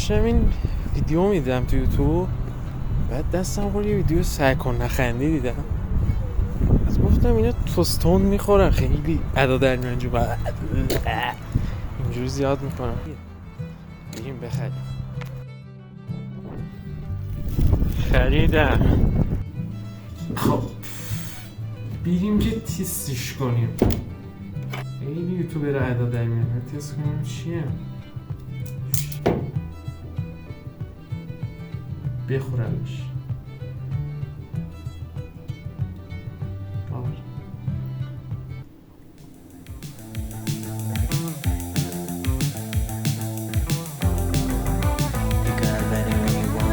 داشتم این ویدیو میدیدم تو یوتیوب، بعد دستم خورد یه ویدیو سعی کن نخندی دیدم. از گفتم اینا توستون میخورن، خیلی ادا در میان اینجوری زیاد میکنن. بگیم بخریم. خریدم. خب بریم که تیستش کنیم. خیلی یوتیوبر ادا در میان. تست کنیم چیه؟ بخورمش.